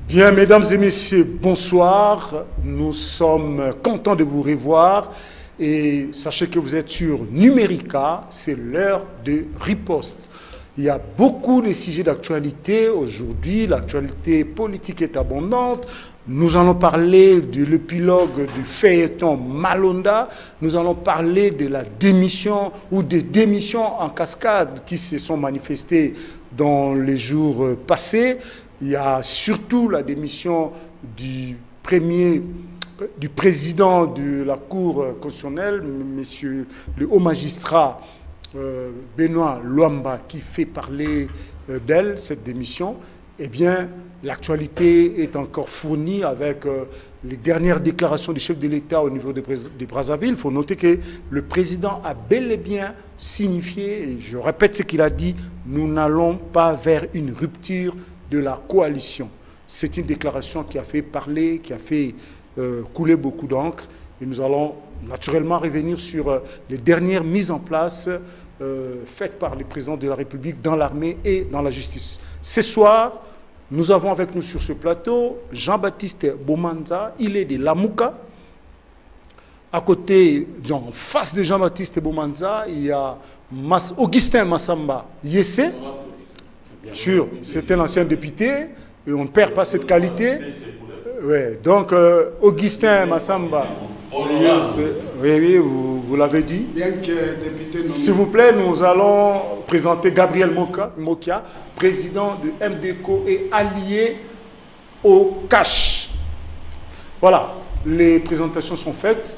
Bien, mesdames et messieurs, bonsoir. Nous sommes contents de vous revoir. Et sachez que vous êtes sur Numérica, c'est l'heure de riposte. Il y a beaucoup de sujets d'actualité aujourd'hui. L'actualité politique est abondante. Nous allons parler de l'épilogue du feuilleton Malonda. Nous allons parler de la démission ou des démissions en cascade qui se sont manifestées dans les jours passés. Il y a surtout la démission du président de la Cour constitutionnelle, monsieur le haut magistrat Benoît Luamba, qui fait parler d'elle, cette démission. Eh bien, l'actualité est encore fournie avec les dernières déclarations du chef de l'État au niveau de Brazzaville. Il faut noter que le président a bel et bien signifié, et je répète ce qu'il a dit, nous n'allons pas vers une rupture de la coalition. C'est une déclaration qui a fait parler, qui a fait couler beaucoup d'encre. Et nous allons naturellement revenir sur les dernières mises en place faites par le président de la République dans l'armée et dans la justice. Ce soir, nous avons avec nous sur ce plateau Jean-Baptiste Bomanza. Il est de Lamouka. À côté, en face de Jean-Baptiste Bomanza, il y a Augustin Massamba Yessé. Bien sûr, c'est un ancien député et on ne perd pas cette qualité. Ouais, donc, Augustin Massamba, oui, vous l'avez dit. S'il vous plaît, nous allons présenter Gabriel Mokia, président de MDECO et allié au CACH. Voilà, les présentations sont faites.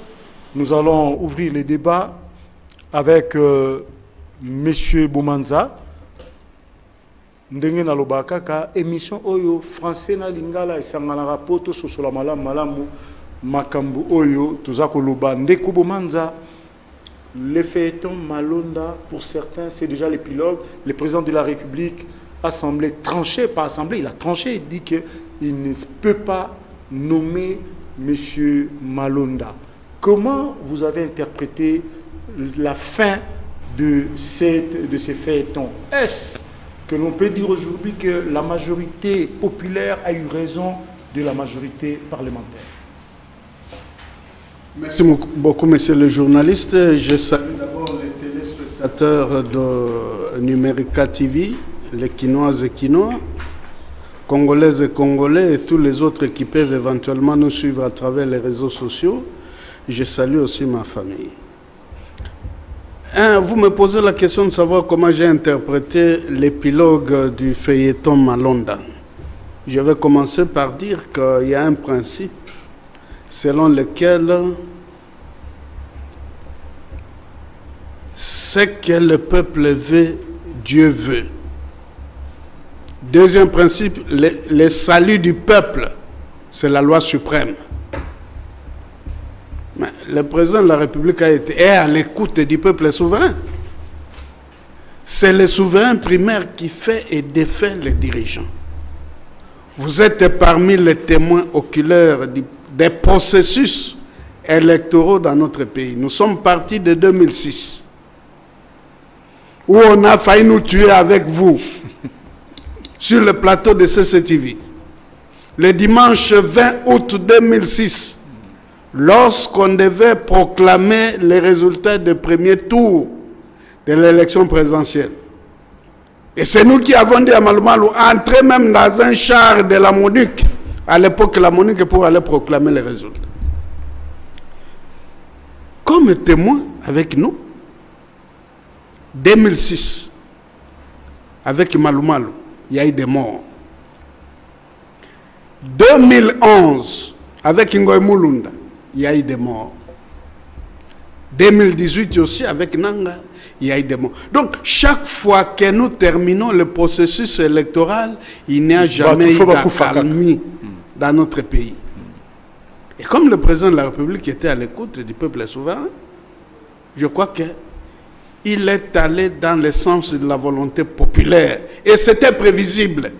Nous allons ouvrir les débats avec M. Bomanza. Ndenge na lobaka ka émission oyo français na lingala esangana rapoto sosola malamu makambu oyo tozako loba ndeko Bomanza. Le feuilleton Malonda, pour certains c'est déjà l'épilogue. Le président de la République a semblé trancher, pas assemblée, il a tranché, il dit qu'il ne peut pas nommer M. Malonda. Comment vous avez interprété la fin de ces feuilletons? Est-ce que l'on peut dire aujourd'hui que la majorité populaire a eu raison de la majorité parlementaire? Merci beaucoup, monsieur le journaliste. Je salue d'abord les téléspectateurs de Numérica TV, les Quinoises et Quinois, Congolaises et Congolais et tous les autres qui peuvent éventuellement nous suivre à travers les réseaux sociaux. Je salue aussi ma famille. Vous me posez la question de savoir comment j'ai interprété l'épilogue du feuilleton Malonda. Je vais commencer par dire qu'il y a un principe selon lequel ce que le peuple veut, Dieu veut. Deuxième principe, le salut du peuple, c'est la loi suprême. Mais le président de la République est à l'écoute du peuple souverain. C'est le souverain primaire qui fait et défait les dirigeants. Vous êtes parmi les témoins oculaires des processus électoraux dans notre pays. Nous sommes partis de 2006, où on a failli nous tuer avec vous, sur le plateau de CCTV. Le dimanche 20 août 2006, lorsqu'on devait proclamer les résultats du premier tour de l'élection présidentielle. Et c'est nous qui avons dit à Malumalu, entrer même dans un char de la MONUC, à l'époque la MONUC, pour aller proclamer les résultats. Comme témoin avec nous, 2006, avec Malumalu, il y a eu des morts. 2011, avec Ngoy Mulunda, il y a eu des morts. 2018 aussi, avec Nanga, il y a eu des morts. Donc, chaque fois que nous terminons le processus électoral, il n'y a jamais eu d'accalmie dans notre pays. Et comme le président de la République était à l'écoute du peuple souverain, je crois qu'il est allé dans le sens de la volonté populaire. Et c'était prévisible.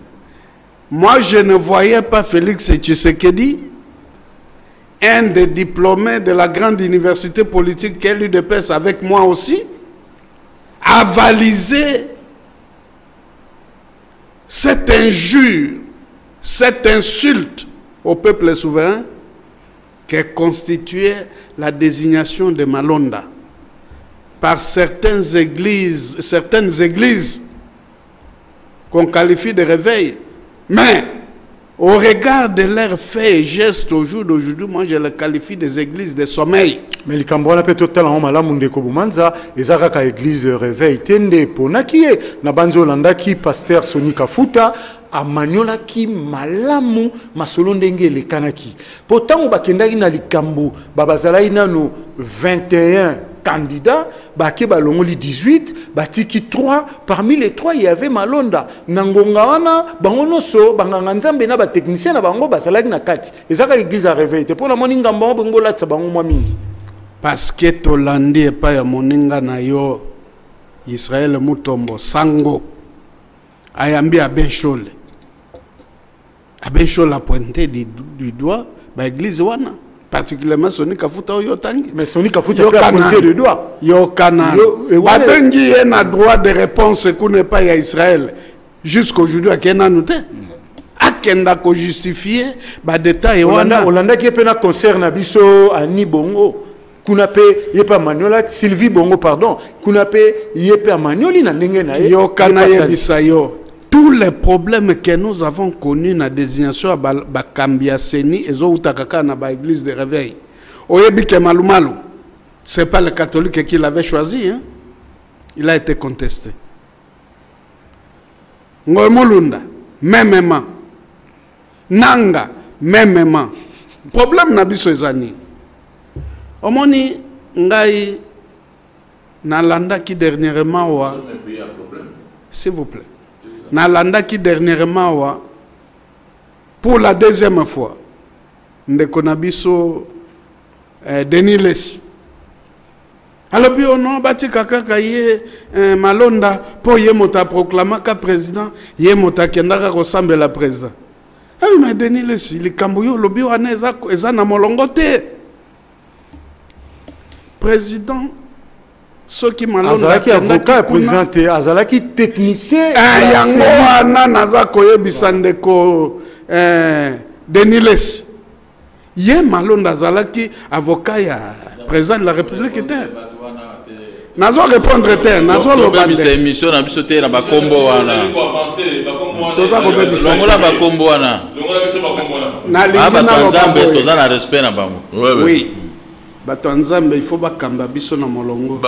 Moi, je ne voyais pas Félix Tshisekedi, un des diplômés de la grande université politique qu'est l'UDPS avec moi aussi, avaliser cette injure cette insulte au peuple souverain qui constituait la désignation de Malonda par certaines églises qu'on qualifie de réveil. Mais au regard de leurs faits et gestes au jour d'aujourd'hui, moi je les qualifie des églises de sommeil. Mais les Cambouana peut totalement malamu de Kobumanza, et Zaraka église de réveil, tende ponaki, na banzo landa ki pasteur Soni Kafuta, a maniola ki malamu masolondenge le kanaki. Pourtant on bakendaki na likambu, babazala inano 21 candidats, baki balongoli 18, batiki 3, parmi les 3 il y avait Malonda. Nangonga wana bangono so banganga nzambe na ba technicien na bango basalaki na kati. Ezaka église à réveil. Te pour la moninga bango bango la tsabango mwa mingi. Parce que Tolandi et pas ya moninga na yo Israël Mutombo Sango ayambi Abenchole. Abenchole a pointé du doigt ba église wana. Particulièrement Soni Kafuta ou Yotangi. Mais Soni Kafuta a pointé le doigt. Yokana. Babengi a droit de réponse qu'on n'est pas à Israël. Jusqu'aujourd'hui, à Kena Nouté. À Kenda ko justifier, ba détail wana. Olanda qui est pena concerne Abisso, Ani Bongo. Kunape, yepa Maniola, Sylvie Bongo, pardon. Kunape, yepa Manioli na nengena. Yokana yebisayo. Tous les problèmes que nous avons connus dans la désignation de Bakambia Seni et Zoutakaka dans l'église de réveil. Oyebike Malumalu, ce n'est pas le catholique qui l'avait choisi. Hein? Il a été contesté. Ngoymulunda, mêmement. Nanga, mêmement. Problème n'a pas de Omoni, Ngai, Nalanda qui dernièrement, s'il vous plaît. Nalanda qui dernièrement pour la deuxième fois Ndekonabiso Denis Lessi alors bien non bati kaka kaye Malonda pour yemota proclama ka président yemota kendaka ressemble la président ah mais Denis Lessi likambuyo lobi wana eza na molongote président ceux qui m'ont Azalaki avocat, président, Azalaki technicien. Yango wana naza koyebisa ndeko Denis Lessi. Ye Malonda Azalaki avocat ya président de la République était. Nazo répondre terre, nazo lobande. C'est émission na biso te na bakombo wana. Toza ko bebisa. Longola bakombo wana. Longola biso bakombo wana. Na lingi na lobambe toza na respect na bango. Oui. Bato nzambe il faut bakamba biso na molongo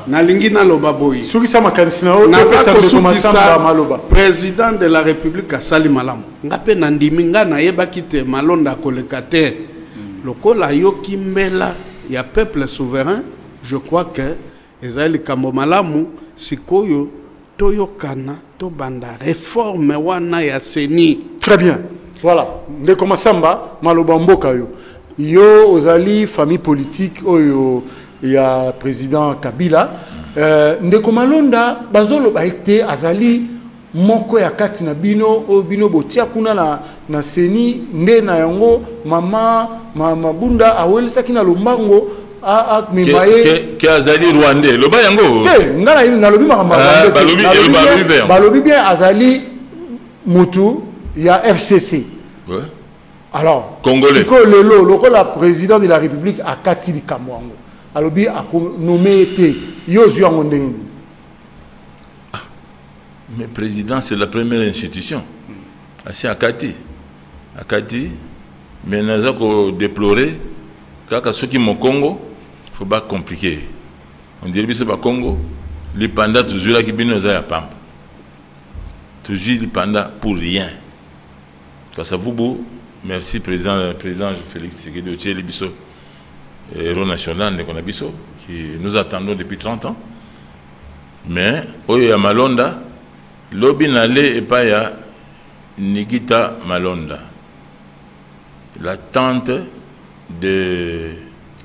na lingi na loba boyi soki sa makanisi na opesa de maloba président de la république asali malamu ngape na ndimi nga na yebaki te Malonda koleka te lokola yoki mbela ya peuple souverain je crois que ezali kambo malamu sikoyo toyokana to banda réforme wana ya Seni. Très bien, voilà ndeko Masamba maloba mboka yo yo ozali famille politique oyo ya président Kabila ndeko Malonda bazolo ba été azali moko ya kati na bino o bino botia kuna na Seni nde na yango mama Bunda awelisaki na lombango a mimaye ke azali Rwandais loba yango te ngana na lobi makamba balobi bien azali mutu ya FCC. Ouais. Alors, Congolais. Le président de la République a Katili Kamwango. Alors, il a nommé Yosu Angondeng. Mais président, c'est la première institution. C'est à Kati. À Kati, mais nous avons déploré que ceux qui sont au Congo, il ne faut pas compliquer. On dirait que c'est pas Congo. Les pandas, toujours là qui viennent nous à Pampa. Toujours les pandas pour rien. Parce que vous, merci président Félix Tshisekedi Otieli Bisso, héros national de Konabiso, qui nous attendons depuis 30 ans. Mais, Oya Malonda, l'obi n'allait et pas ya Nikita Malonda, la tante de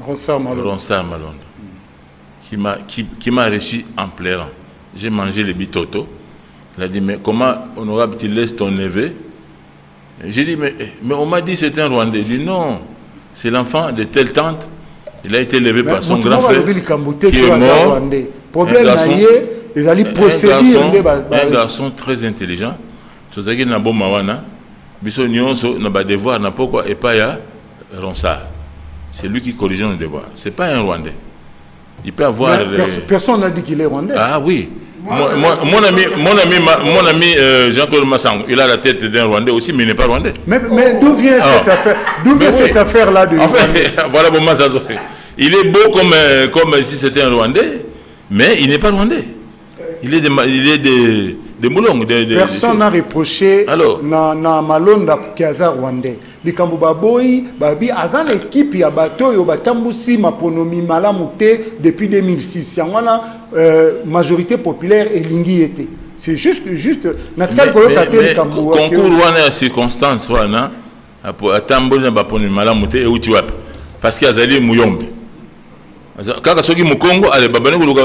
Ronsard Malonda, qui m'a reçu en pleurant. J'ai mangé les bitoto. Il a dit, mais comment honorable tu laisses ton neveu? J'ai dit, mais on m'a dit que c'était un Rwandais. Il dit, non, c'est l'enfant de telle tante. Il a été élevé par son grand frère qui est mort. Un garçon très intelligent. biso nyonso na ba devoir na pourquoi et pas ya Ronsard. C'est lui qui corrige nos devoirs. C'est pas un Rwandais. Il peut avoir personne n'a dit qu'il est Rwandais. Ah oui. Mon ami Jean-Claude Massango, il a la tête d'un Rwandais aussi, mais il n'est pas Rwandais. Mais d'où vient cette affaire? D'où vient cette affaire-là de... En fait, voilà bon Massango. Il est beau comme si c'était un Rwandais, mais il n'est pas Rwandais. Il est de Moulong. Personne n'a reproché na Malonda Kiaza Rwandais. Likambo baboyi babi azan équipe ya bato yo batambusi maponomi malamute depuis 2006. Yangwana majorité populaire elingi était. C'est juste natikali kolota te likambo concours wana circonstance wana atamboli na baponomi malamute e uti wapi parce que azali muyombe. Kaka soki mukongo ale babane kuluka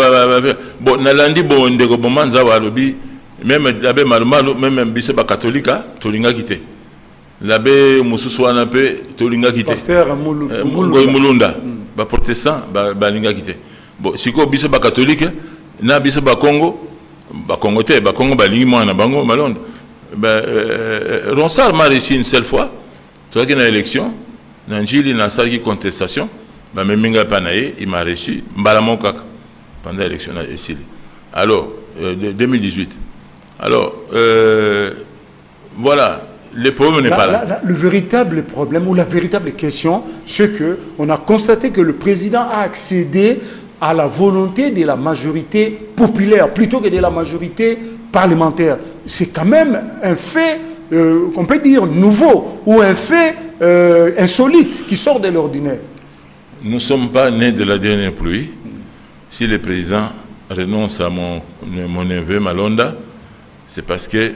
bon nalandi bon ndeko bomanza walobi même l'abbé Malumalu même biso ba katolika tolinga kité. L'abbé Moussousouana pe tolinga kité. Pasteur Mulunda ba protestant ba linga kité. Bon siko biso ba catholique na biso ba Congo te ba Congo ba lingi mwana bango malonda. Ronsard m'a réussi une seule fois. Toi qui na élection na njili na sali contestation ba meminga panaye il m'a reçu mbalamo kaka pendant l'élection na Esili. Alors 2018. Alors voilà. Le problème n'est pas là. Le véritable problème ou la véritable question, c'est que on a constaté que le président a accédé à la volonté de la majorité populaire plutôt que de la majorité parlementaire. C'est quand même un fait qu'on peut dire nouveau ou un fait insolite qui sort de l'ordinaire. Nous ne sommes pas nés de la dernière pluie. Si le président renonce à mon neveu Malonda, c'est parce que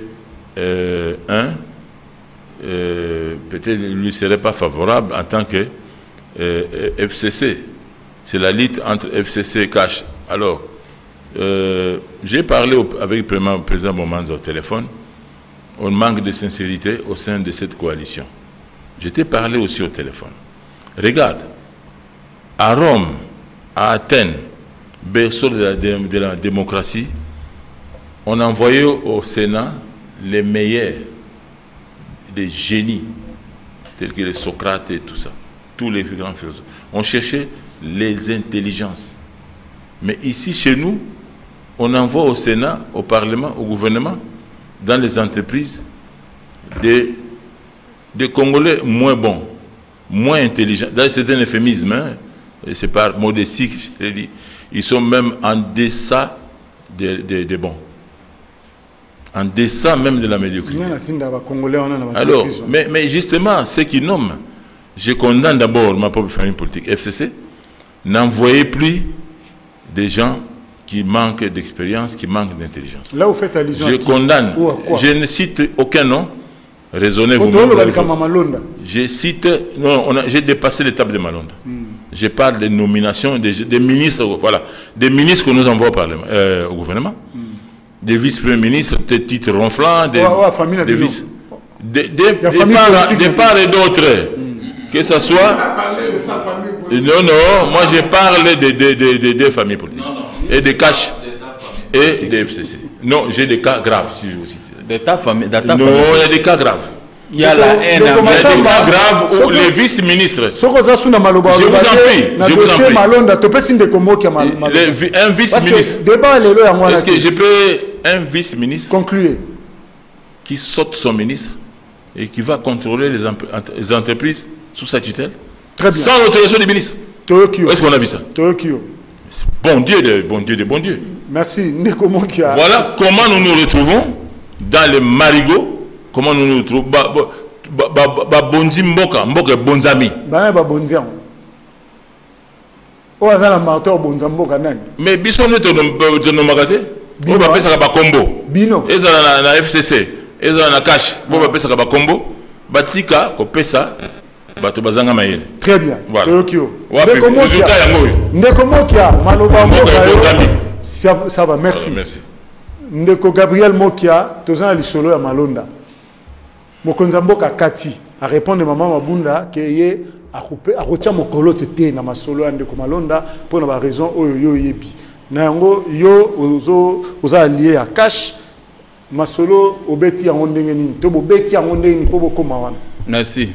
peut-être il ne lui serait pas favorable en tant que FCC. C'est la lutte entre FCC et Cash. Alors, j'ai parlé avec le président Bomanza au téléphone. On manque de sincérité au sein de cette coalition. Je t'ai parlé aussi au téléphone. Regarde, à Rome, à Athènes, berceau de la démocratie, on a envoyé au Sénat les meilleurs des génies, tels que les Socrates et tout ça, tous les grands philosophes. On cherchait les intelligences. Mais ici, chez nous, on envoie au Sénat, au Parlement, au gouvernement, dans les entreprises, des Congolais moins bons, moins intelligents. C'est un euphémisme, hein? C'est par modestie que je l'ai dit. Ils sont même en deçà des bons. En deçà même de la médiocrité. Alors, mais justement, ceux qui nomment, je condamne d'abord ma propre famille politique, FCC, n'envoyez plus des gens qui manquent d'expérience, qui manquent d'intelligence. Là, vous faites allusion. Je condamne, je ne cite aucun nom, raisonnez-vous. Je cite, non, j'ai dépassé l'étape de Malonda. Je parle des nominations des ministres, voilà, des ministres que nous envoie au gouvernement. Des vice-premiers ministres, des titres ronflants, des vice... Des parts et d'autres. Que ce soit... Non, non, moi je parle des familles politiques. Et des cash et des FCC. Non, j'ai des cas graves, si je vous cite. Non, il y a des cas graves. Il y a la haine. Il y a des cas graves où les vice-ministres... Je vous en prie, je vous en prie. Un vice-ministre... Est-ce que je peux... Un vice-ministre... Concluez. Qui saute son ministre et qui va contrôler les entreprises sous sa tutelle. Très bien. Sans l'autorisation du ministre. Est-ce qu'on a vu ça? Bon Dieu de bon Dieu. Merci. Voilà comment nous nous retrouvons dans les marigots. Comment nous nous retrouvons. Bondi Mboka, Mboka Bonzami. Mais Bisson est de nos magasins. On va appeler ça combo. Bino. Et ça na FCC. Et ça na cash. On va appeler ça combo. Batika, Kopesa. Très bien. Voilà. Ça va, merci. Merci. Ndeko Gabriel Mokia, tozana lisolo ya Malonda. Mokonzamboka Kati a répondre à maman Mabunda que ye a rotia mokolo tete na masolo ya Ndeko Malonda pour na raison oyo yo yebi. Na yango yo oza lié à cash masolo obeti yango ndenge nini to bobeti yango ndenge nini po bokoma wana. Merci.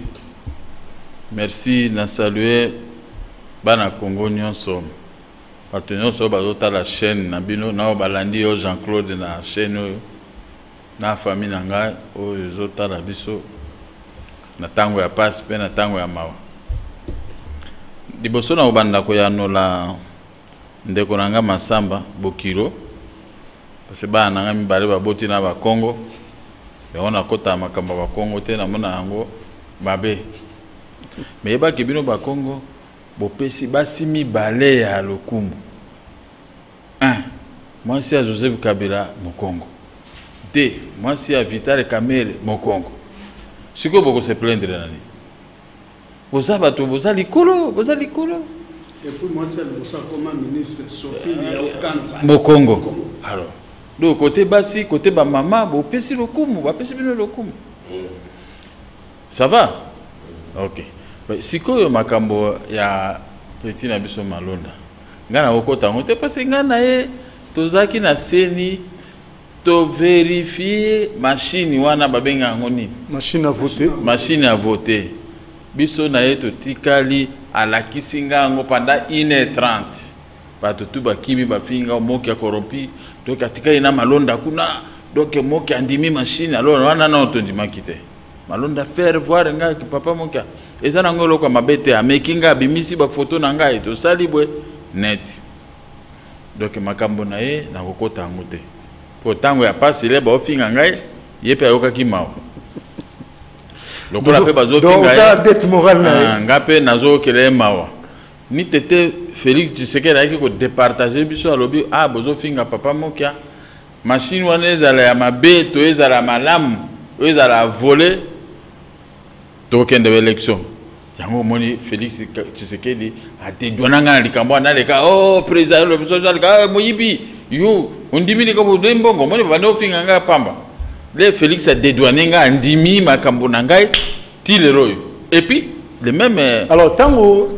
Merci na saluer bana Congo nyonso. Bato nyonso bazota la chaîne na bino na balandi yo Jean-Claude na chaîne oyo na famille na ngai oyo zota la biso na tango ya passe pe na tango ya mawa. Liboso na obanda ko ya nola ndeko nanga Masamba Bokiro parce que bana nanga mibale baboti na ba Congo be ona kota makamba ba Congo te na mona yango babe me ba kibino ba Congo bopesi basi mibale ya lokumu. Moi c'est à Joseph Kabila Mokongo. 2 moi c'est à Vital Kamerhe Mokongo. Siko boko se plaindre nani. Boza bato boza likolo. Et puis moi c'est le comme ministre Sophie Yaokanta Mokongo. Alors do côté basi côté ba maman bopesi lokumu bapesi bino lokumu. Ça va? OK. Sikoyo makambo ya petit na biso Malonda. Ngana okota ngote parce ngana ye tozaki na seni to vérifier machine wana babenga ngoni. Machine à voter. Machine à voter. Biso na ye to tikali alakisi ngango pendant 1h30. Bato tu bakimi bafinga moki ya korompi to katika ina Malonda kuna donc moki andimi machine alors wana na otondima kite. Malonda faire voir nga ki papa moka ezana ngolo kwa mabete amekinga bimisi ba photo na ngai to salibwe net donc makambo na ye na kokota ngote po tango ya passe le ba ofinga ngai yepe ayoka kimao lokola pe bazo finga donc ça dette morale na ngape nazo kele mawa ni tete Félix Tshisekedi ayaki ko départager biso alobi bozo finga papa moka machine wana ezala ya mabe to ezala malamu ezala voler token de l'élection yango moni Félix Tshisekedi a dédouananga likambo na leka président le président leka moyibi yo ondimini ko mbongo moni bano finga nga pamba le Félix a dédouané nga ndimi makambo na ngai tileroyo et puis le même alors tango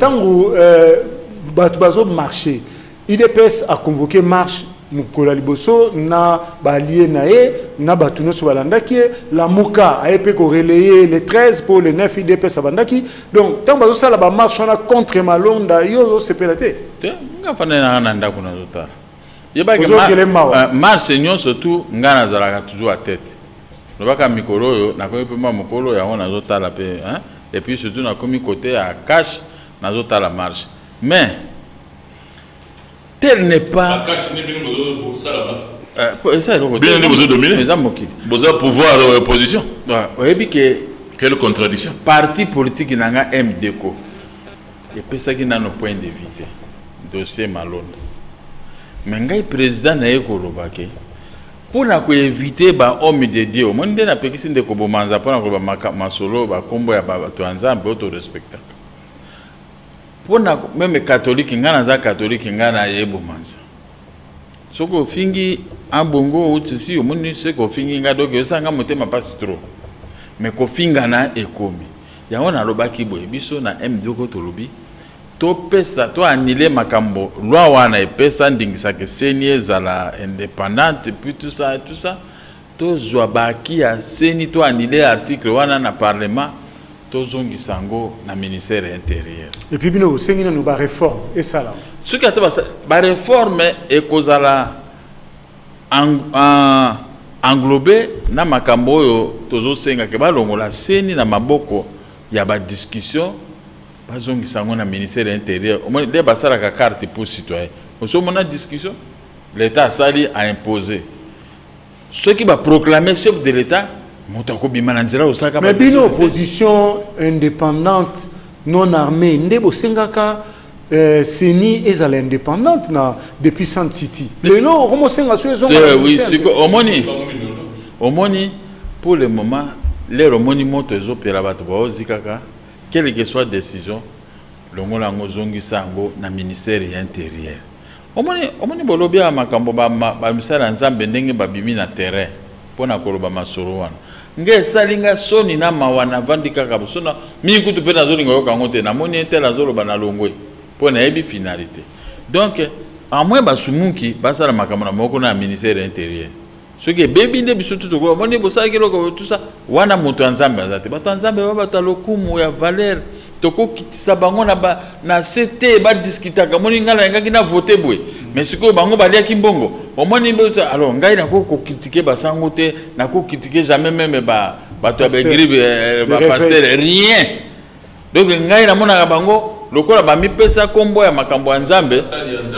bazo marché IDPS a convoqué marche Mukola liboso na balié nae na batuno so balandaki la muka a été relayer les 13 pour le 9 IDPS abandaki donc tant bazo sala ba marche on a contre Malonda yo sepelate te nga fana na ndako na zota yeba ke marche nyon surtout nga na zalaka toujours à tête lobaka mikolo yo na ko pe ma mukolo ya ona zota la pe hein et puis surtout na komi côté à cash na zota la marche mais tel n'est pas. Ça pouvoir opposition. Quelle contradiction. Parti politique n'a MDECO. Et puis ça qui n'a nos points de vue. Dossier Malonda. Mais le président n'a pas été pour éviter les hommes de Dieu. Au monde n'a pas été de Kobomanza pour masolo combo ya bato ensemble auto respectable. Pour même catholique ngana za catholique ngana yebo manza soko fingi ambongo utisi omoni seko fingi ngado ke sanga motema passe trop mais ko finga na ekomi yango na lobaki boye biso na M2 to lobi to pesa to annuler makambo loi wana epesa ndingisa ke seni zala indépendante puis tout ça to zwa baki ya seni to annuler article wana na parlement tozongi sango na ministère intérieur et puis bino sengi na ba réforme et ça là ce qui a ba réforme et kozala englobé na makambo yo tozo senga ke balongola seni na maboko ya ba discussion bazongi sango na ministère intérieur au moins de basala ka carte pour citoyen oso mona discussion l'état sali a imposé ceux qui va proclamer chef de l'état. Mais bien opposition indépendante non armée ndebo sengaka seni ezala indépendante na depuis Sand City lelo romo senga so oui c'est omoni pour le moment les romoni moto ezopela bato baozikaka quelle que soit décision longola ngozongi sango na ministère intérieur omoni bolobia makambo ba misala nzambe ndenge babimi na terrain pona koloba masoro wana nge salinga soni na mawana vandika kabusona mi kutu pe nazo lingo yoka ngote na moni tel azolo bana longwe pona ebi finalité donc à moins basumuki basala makambo na moko na ministère intérieur Ce qui est baby de biso tout ko moni bosa kilo tout ça wana moto nzambe azate bato nzambe ba bato lokumu ya valeur toko kitisa bango na CT ba discutaka moni ngala ngaki na voter boy mais siko bango balia kimbongo omoni alors ngai na ko critiquer basango te na ko critiquer jamais même bato ba gribe ba pasteur rien donc ngai na mona bango lokola ba mipesa kombo ya makambo ya nzambe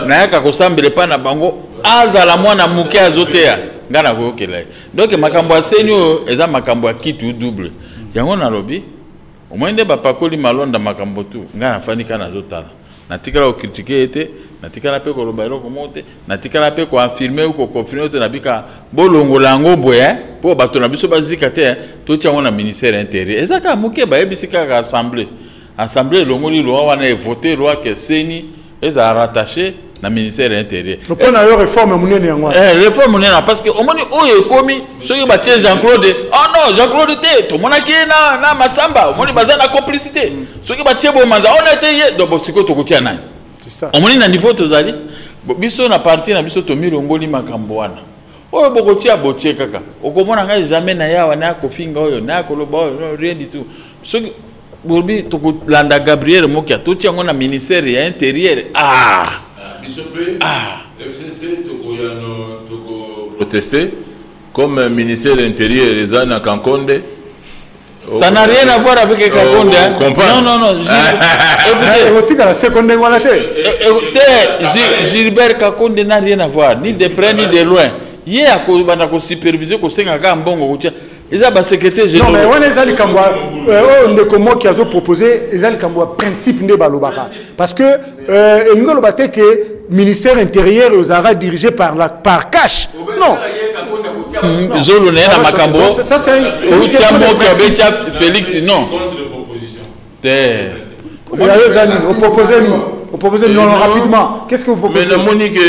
na yaka kosambele pa na bango azala mwana muke azotea ngana ko okela donc makambo asenyo eza makambo ya kitu double yango na lobi omwende bapakoli malonda makambo tu ngana fanika na zotala natikala ko critiquer ete natikala pe ko loba eloko mote natikala pe ko affirmer ou ko confirmer te nabika bolongola ngo boye po bato na biso bazika te to tia ngona ministère intérieur ezaka muke ba ebisika ka assemblée longoli loi wana voter loi que seni eza rattaché na ministère intérieur. Le point d'ailleurs réforme munene yango. Réforme munene parce que au moni oyo komi soki ba tie Jean-Claude oh non Jean-Claude te to mona ki na masamba au moni bazana complicité soki ba tie bo manza on était donc siko to kotia nani. C'est ça. Au moni na niveau tozali biso na parti na biso to milongoli makambo wana. Oyo boko tia botie kaka. Okomona ngai jamais na yawa na kofinga oyo na koloba oyo rien du tout. Soki Bourbi to landa Gabriel Mokia to tia ngona ministère ya intérieur FCC Toko protester comme ministère intérieur les Anna Kankonde. Ça n'a rien à voir avec Kankonde. Non. Gilbert Kankonde n'a rien à voir, ni de près ni de loin. Hier, à ko superviser ko senga ka mbongo ko ils ont secrétaire général. Non, mais on est allé Kambwa, on est comme qui a proposé, ils ont Kambwa principe de Balobaka. Parce que nous avons que ministère intérieur aux Arabes dirigé par cash. Non. Ça c'est un Félix non. Vous proposez non rapidement. Qu'est-ce que vous proposez? Mais la Monique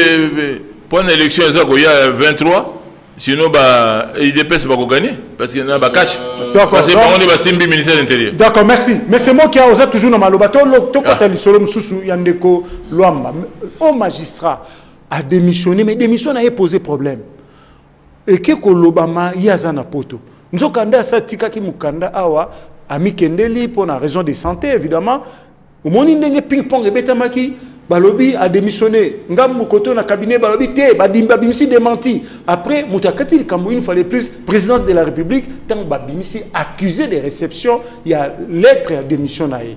pour une élection il y a 23. Sinon, il dépasse pas gagner parce qu'il y a un cash. Parce que on est Simbi ministère de l'Intérieur. D'accord, merci. Mais c'est moi qui a osé toujours dans ma lobato. Yandeko Luamba, au magistrat a démissionné, mais démission a posé problème. Et que Kolobama Yazana Poto. Nous avons ça tika ki mukanda awa ami kendeli pour la raison de santé évidemment. Au moment où ping pong et betamaki. Balobi a démissionné. Ngam koto na cabinet Balobi te badimba bimsi démenti. Après Moutakati Kambo il fallait plus présidence de la République tant babimsi accusé de réception il y a lettre à démission naé.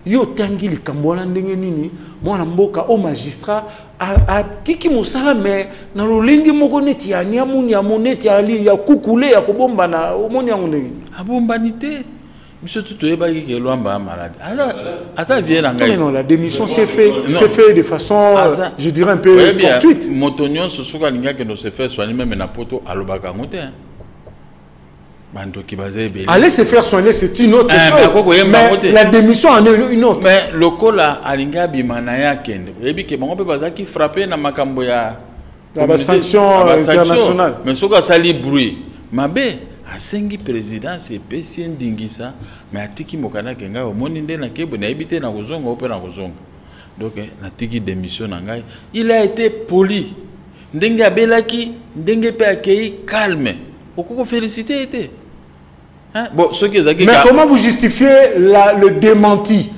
Yo tangi li Kambo na ndenge nini mwana mboka au magistrat a tiki musala mais na lolingi moko neti ya nyamunya moneti ali ya kukule ya kobomba na omoni yango ndenge. Abombanité. Monsieur tout est bagé que Luamba malade. Ça vient en non, la démission s'est fait de façon, je dirais un peu fortuite. Motonyon se souvient que nous se fait soigner même na poto à l'Obakangote. Aller se faire soigner, c'est une autre chose. Mais la démission en est une autre. Mais le cas là, Alinga Bimanaya Kende. Et puis que mon père Baza qui frappait na makambo ya la sanction internationale. Mais ce que ça li bruit. Mabé. Asengi présidence et PC Ndingisa mais atiki mokana kenga omoni nde na kebo na ebité na kozonga ope na kozonga donc na tiki démission na ngai il a été poli ndenge abelaki ndenge pe accueilli calme okoko féliciter était hein bon ce qui est mais comment vous justifiez le démenti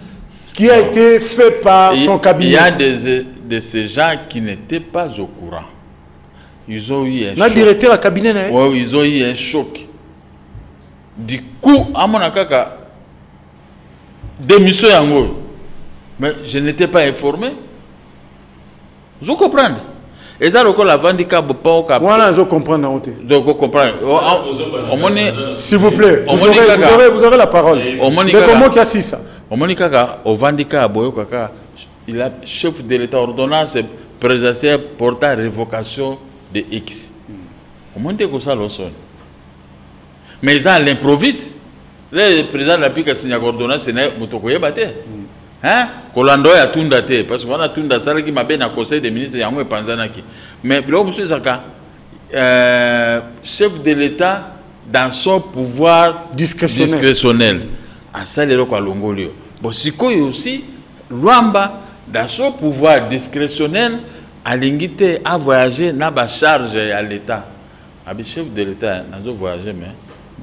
qui a été fait par son cabinet? Il y a de ces gens qui n'étaient pas au courant. Ils ont eu un choc. Directeur à cabinet oui, ils ont eu un choc. Du coup, à mon akaka, démission yango. Mais je n'étais pas informé. Je comprends. Et ça, la handicap, voilà, je comprends. Je comprends. S'il vous plaît, vous aurez la parole. De comment qui a si ça? Au Monikaka, au handicap, il a chef de l'État ordonnance présidentielle portant révocation de X. Au moins, c'est ça le son. Mais ils ont l'improvise. Le président de la République a signé l'ordonnance, c'est Motokoye Bate. Hein? Kolando a tout daté. Parce qu'on a tout daté qui m'a bien à conseil des ministres et Panzanaki. Mais, monsieur Zaka, chef de l'État, dans son pouvoir discrétionnel, à ça, les Longolio. Bon, si aussi, Luamba, dans son pouvoir discrétionnel, a l'ingité à voyager, n'a pas charge à l'État. abi chef de l'état nazo voyager mais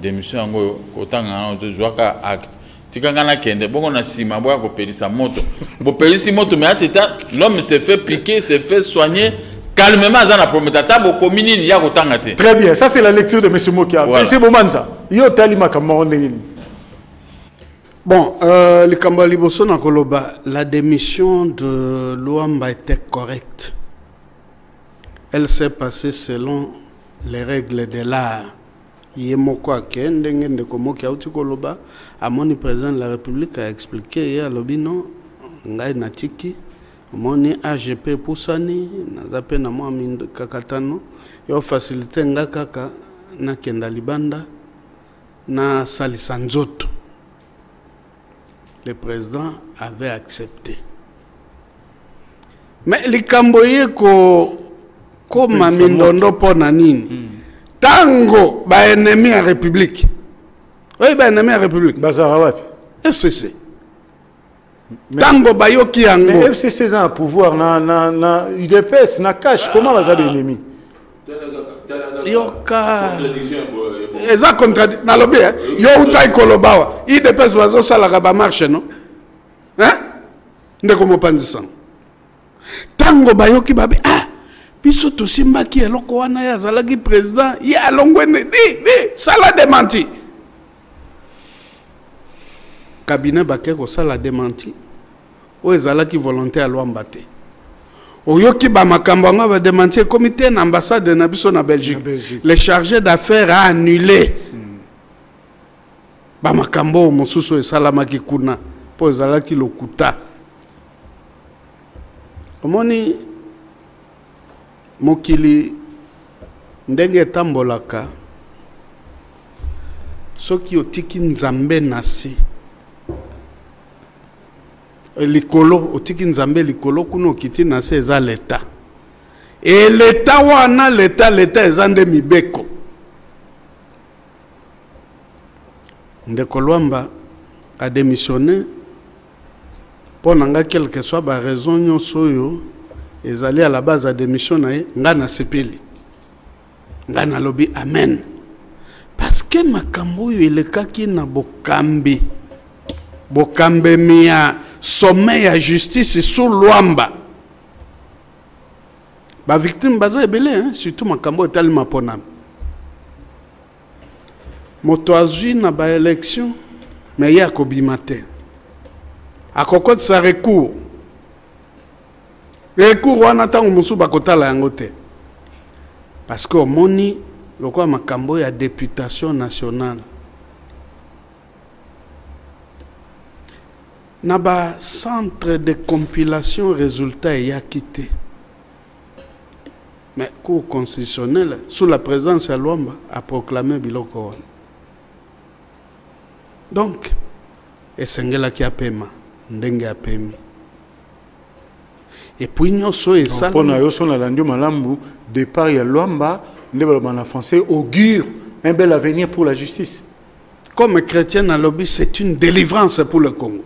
démission yango kotanga nazo jouaka acte tikanga na kende bongo na sima boya ko pelisa moto bo pelisi moto mais ateta l'homme s'est fait piquer, s'est fait soigner calmement azana prometata bo komini ya kotanga te. Très bien, ça c'est la lecture de monsieur Mokia. Voilà. C'est Bomanza. Yo tali makambo ndengini. Bon, le Kambali Bosso Nakoloba, la démission de Luamba était correcte. Elle s'est passée selon les règles de l'art. Yemoko Akendenge de Komoki Autukoloba, à mon président de la République a expliqué hier l'obino, Ngai Natiki, moni AGP Poussani, Nazape Namo Kakatano, et au facilité Ngakaka, na Kendalibanda, na Salisanzoto. Le président avait accepté. Mais les Camboyés comme Mindondo Ponanini, tango ba ennemi à République. Oui, ba ennemi à République. Bazarawat. FCC. Tango ba yoki yango. Mais FCC a un pouvoir na UDPS na cash comment va ça ennemi? Yoka. Eza contradiction na lobby yo utai kolobawa IDPS bazo sala ba marche non hein ndeko mopanzisa tango bayoki babe ah biso to simbaki eloko wana ya zalaki président ya longwene di sala démenti cabinet baké ko sala démenti o ezalaki volonté à Luamba te oyoki ba makambo nga ba démentir comité na ambassade na biso na Belgique. Le chargé d'affaires a annulé ba makambo mosusu esalamaki kuna po ezalaki lokuta omoni mokili ndenge tambolaka soki otiki nzambe nasi likolo otiki nzambe likolo kuna okiti na se eza leta et leta wana leta eza nde mibeko ndeko Luamba a démissionné pour nanga quelle que soit ba raison nyonso oyo ezali à la base à démissionner nga na sepeli nga na lobi amen parce que makambo oyo elekaki na bokambi mia sommet à justice sous Luamba. Ba victime baza ebele hein, surtout makambo etali mapona. Moto azui na ba élection mais ya ko bimate. Akokot sa recours. Recours wana tango musu bakotala yango te. Parce que omoni lokwa makambo ya députation nationale. Naba centre de compilation résultat y a quitté. Mais Cour constitutionnelle, sous la présence de Luamba, a proclamé Biloko. Donc, Esengela qui a paiement, Ndenge a payé. Et puis nous sommes ça. Pour nous, nous avons malambu départ à Luamba, en français augure un bel avenir pour la justice. Comme chrétien à lobby, c'est une délivrance pour le Congo.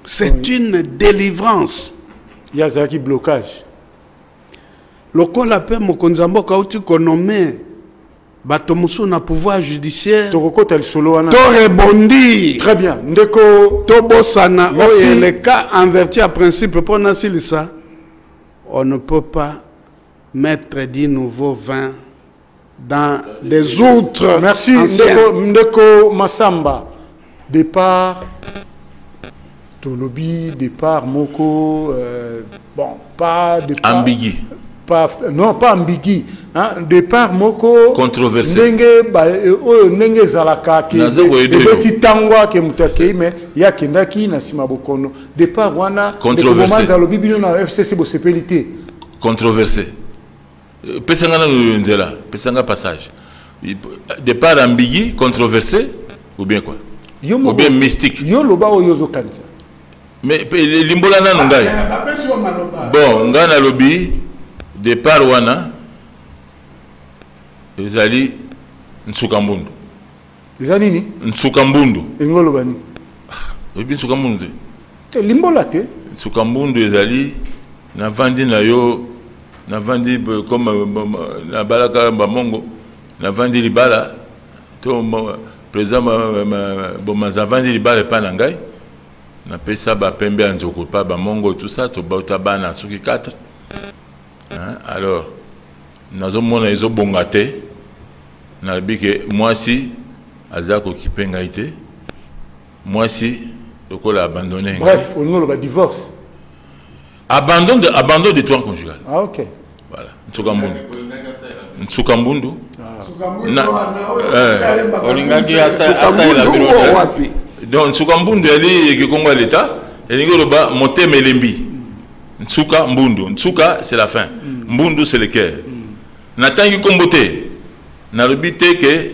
C'est une délivrance. Il y a un blocage. Le col paix Mokonzambo Kauti konomé Batomusu na pouvoir judiciaire. To rebondir. Très bien. Ndeko Tobosana. Le cas en vertu à principe pour Nassilissa. On ne peut pas mettre du nouveau vin dans des autres. Merci Ndeko Massamba. Départ Tolobi, départ Moko, bon, pas départ. Ambigu. Non, pas ambigu. Hein, départ Moko. Controversé. Nenge Zalaka, qui est petit tangwa qui est mutake, mais il y a Kendaki, Nasima Bokono. Départ Wana. Controversé. Zalobi, na FCC, Bossepelité. Controversé. Pesanga Nzela, Pesanga passage. Départ ambigu, controversé, ou bien quoi? Ou bien mystique. Yo loba o yozo kanza. Mais limbola na ngai. Bon, ngana lobby départ wana ezali Nsukambundu. Ezali nini? Nsukambundu. Ngolo bani. Obi Nsukambundu. Limbola te. Nsukambundu ezali na vandi na yo na vandi comme na balaka bamongo na vandi libala to président ma vandi libala pa na ngai na pesa ba pembe anzoko pa bamongo tout ça to bauta bana soki 4 alors nazo mona ezo bongate na bike moi si azako kipenga ite moi si lokola abandonné. Bref, au nom de la divorce. Abandon de toi conjugal. Ah ok. Voilà. Nsukambundu. Donc Nsukambundu elle est Congo l'État. Elle est là monter melembi. Nsuka mbundu. Nsuka c'est la fin. Mbundu c'est le cœur. Natangi kombote. Na lobité que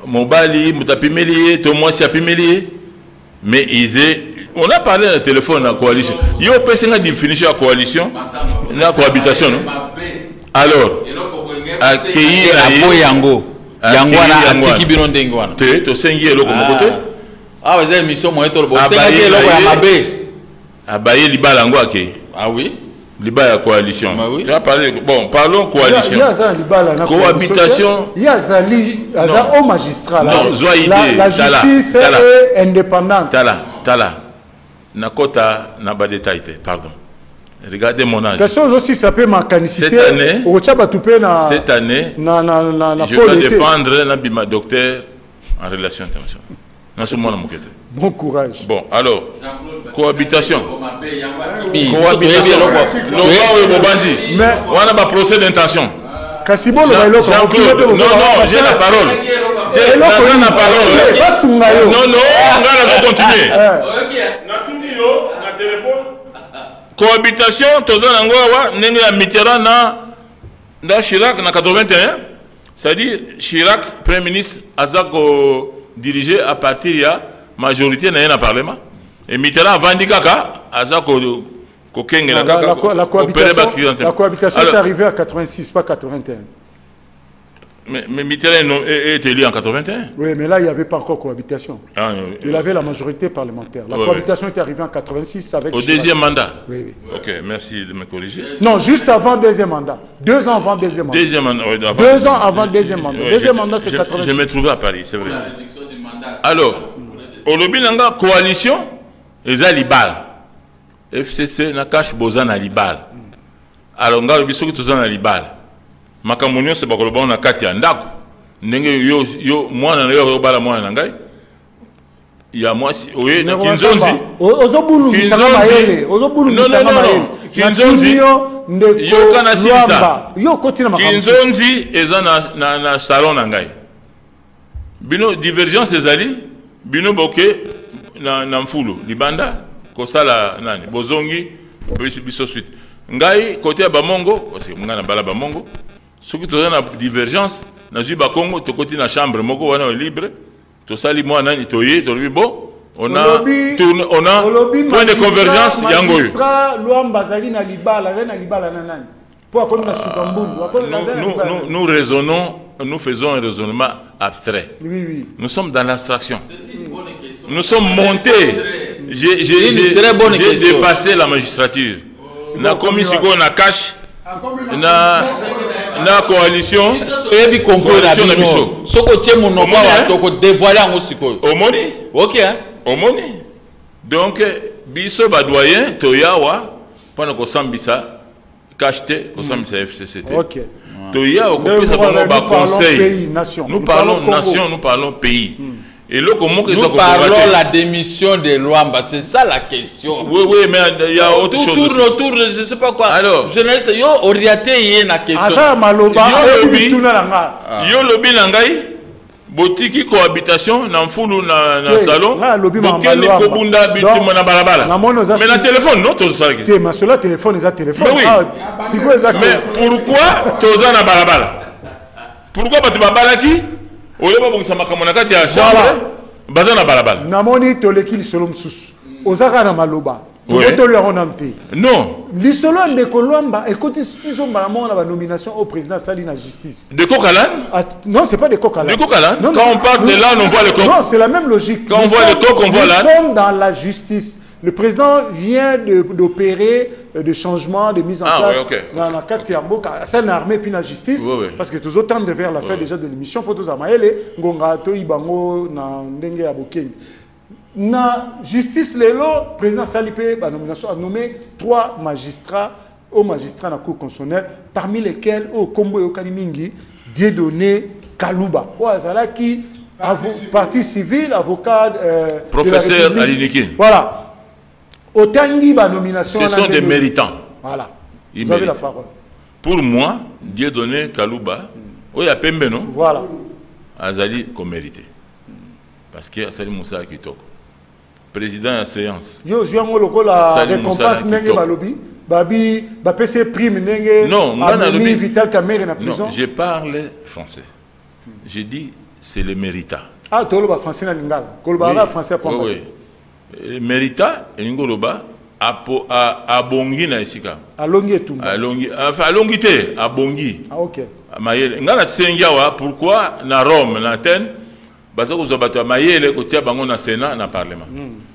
mobali mutapimeli to moi si apimeli mais on a parlé dans le téléphone à la coalition. Il y a une définition de la coalition, la cohabitation. Alors, accueillir Yango. Yango à Tiki Binondengwana. Tu es au Sengi l'autre côté. Ah, vous avez une mission moins tôt. Abaye Libala Yango accueilli. Ah oui. Libala coalition. Tu as parlé. Bon, parlons coalition. Il y a ça Libala. Cohabitation. Il y a ça au magistrat. Non, la justice est indépendante. Tala. Nakota n'a pas détaillé, pardon. Regardez mon âge. Quelque chose aussi, ça peut m'encaniciter. Cette année, je dois défendre ma docteur en relations internationales. Bon courage. Bon, alors, cohabitation. Cohabitation. Mais on a un procès d'intention. Jean-Claude, non, j'ai la parole. Non, on va continuer. Cohabitation, Mitterrand na Chirac en 81, c'est-à-dire Chirac, Premier ministre, a dirigé à partir de la majorité dans le Parlement. Et Mitterrand a vendu Kaka, la cohabitation est arrivée à 86, pas 81. Mais Mitterrand est élu en 81. Oui, mais là, il n'y avait pas encore cohabitation. Il avait la majorité parlementaire. La cohabitation est arrivée en 86 avec... Au deuxième mandat. Oui. Ok, merci de me corriger. Non, juste avant le deuxième mandat. 2 ans avant le deuxième mandat. Deuxième mandat, oui. 2 ans avant le deuxième mandat. Deuxième mandat, c'est 86. Je me trouvais à Paris, c'est vrai. Alors, au lobby, la coalition, ils ont l'IBAL. FCC, Nakash, Bozan, à l'IBAL. Alors, on a le qui sont à l'IBAL. Makamunyo se bakoloba na kati ya ndako ndenge yo mwana na yo bala mwana na ngai ya mwasi oye na kinzonzi ozobulu misanga mayele ozobulu misanga mayele kinzonzi yo kana sibisa yo kotina makambo kinzonzi eza na salon na ngai bino divergence ezali bino boke na mfulu libanda kosala nani bozongi biso suite ngai côté ya bamongo parce que ngana bala bamongo ce qui est en divergence, dans le Congo, tu côté la chambre, on est libre, tu sali moi nani toyé, tu bon, on a point de convergence yango. Nous raisonnons, nous faisons un raisonnement abstrait. Oui. Nous sommes dans l'abstraction. Nous sommes montés. J'ai dépassé la magistrature. Na commission on a cash. Na coalition et bi comprendre na biso soko tie monoko wa to ko dévoiler en siko omoni OK omoni donc biso ba doyen to yawa pendant ko sambisa cacheté ko sambisa FCCT OK to yawa ko pesa ba conseil nous parlons nation nous parlons pays. Et là, nous parlons la démission de Luamba, c'est ça la question. Oui, mais il y a autre chose. Autour, je ne sais pas quoi. Alors, journaliste, yo orienté y a une question. Yo lobby nangai, botiki cohabitation, n'amfulu na salon. Bokende kobunda bitima na balabala. Mais la téléphone, non, tout ça. Mais sur le téléphone, ils ont téléphone. Mais pourquoi toza na balabala? Pourquoi pas tu babalaki? Ole ba bongisa makambo na kati ya chambre baza na balabala namoni toleki lisolo msusu ozaka na maloba tolo ya onamte non lisolo ndeko Luamba ekoti biso mbala na ba nomination au président sali na justice de Kokalan non c'est pas de Kokalan quand on parle de là on voit le coq non c'est la même logique quand on voit le coq on voit là nous sommes dans la justice Le président vient d'opérer de changements, de mise en place dans la carte c'est une armée puis la justice. Parce que tous autant de vers la fin déjà de l'émission, il faut tous amaele, ngonga to ibango na ndenge ya bokeng. Na justice lelo, président Salipé, la nomination a nommé 3 magistrats aux magistrats de la Cour constitutionnelle, parmi lesquels au Kombo et au Kanimingi, Dieudonné Kalouba. Qui partie civile, avocat, professeur Aliniki. Voilà. Autangi, la nomination. Ce sont des méritants. Voilà. Vous avez la parole. Pour moi, Dieudonné Kalouba, il y a Pembe, non? Voilà. Azali comme mérité. Parce que Salim Moussa Kitoko. Président de la séance. Yo, je vais la récompense Nenge Balobi. Babi, PC prime Nenge. Non, Vital Kamere na prison. Non, je parle français. J'ai dit, c'est le mérita. Ah, tu parles français na lingala. Kolba français pas. Oui, oui. Mérita, et Ngoloba, à Bongi na Isika. À Longi et tout. Enfin, à Longi te, à Bongi. Ah, ok. Ngana Tsengiawa, pourquoi na Rome, na Athènes, baza ko zobato mayele ko tia bango na Sénat na Parlement.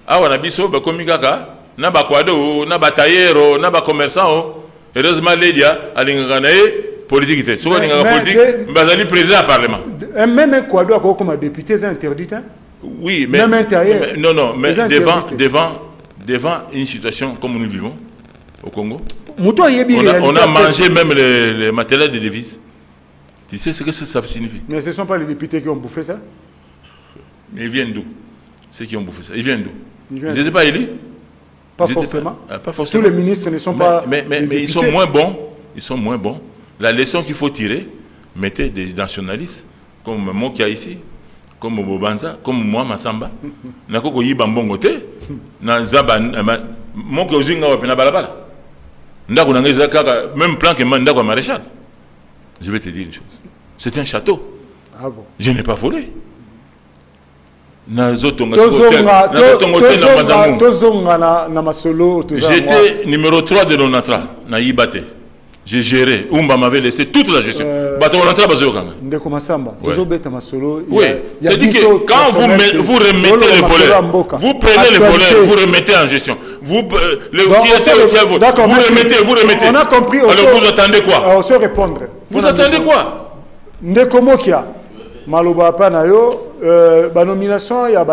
Awa na biso ba komikaka na ba kwado na ba taillero na ba commerçant heureusement ledia alinga na politique te. So alinga politique bazali président du Parlement. Même kwado ko comme député c'est interdit hein? Oui, mais même intérieur. Non, mais devant une situation comme nous vivons au Congo. On a mangé même les matériels de devises. Tu sais ce que ça signifie? Mais ce ne sont pas les députés qui ont bouffé ça? Mais ils viennent d'où? Ceux qui ont bouffé ça, ils viennent d'où? Ils n'étaient pas élus? Pas forcément. Pas forcément. Tous les ministres ne sont pas. Mais ils sont moins bons. Ils sont moins bons. La leçon qu'il faut tirer, mettez des nationalistes, comme moi qui est ici, comme Bobanza, comme moi, Massamba. Nakoko Yibambongo te. Nanzaba, mon cousin a balabala. Même plan que Mandako Maréchal. Je vais te dire une chose. C'est un château. Ah bon? Je n'ai pas volé. J'étais numéro 3 de l'ONATRA. J'ai géré. Umba m'avait laissé toute la gestion. Oui. C'est-à-dire que quand vous remettez les voleurs, vous prenez les voleurs, vous remettez en gestion. Vous remettez. On a compris. Alors vous attendez quoi? On se répondre. Vous attendez quoi? Ndekomokia. Maloba Panayo. La nomination, il y a un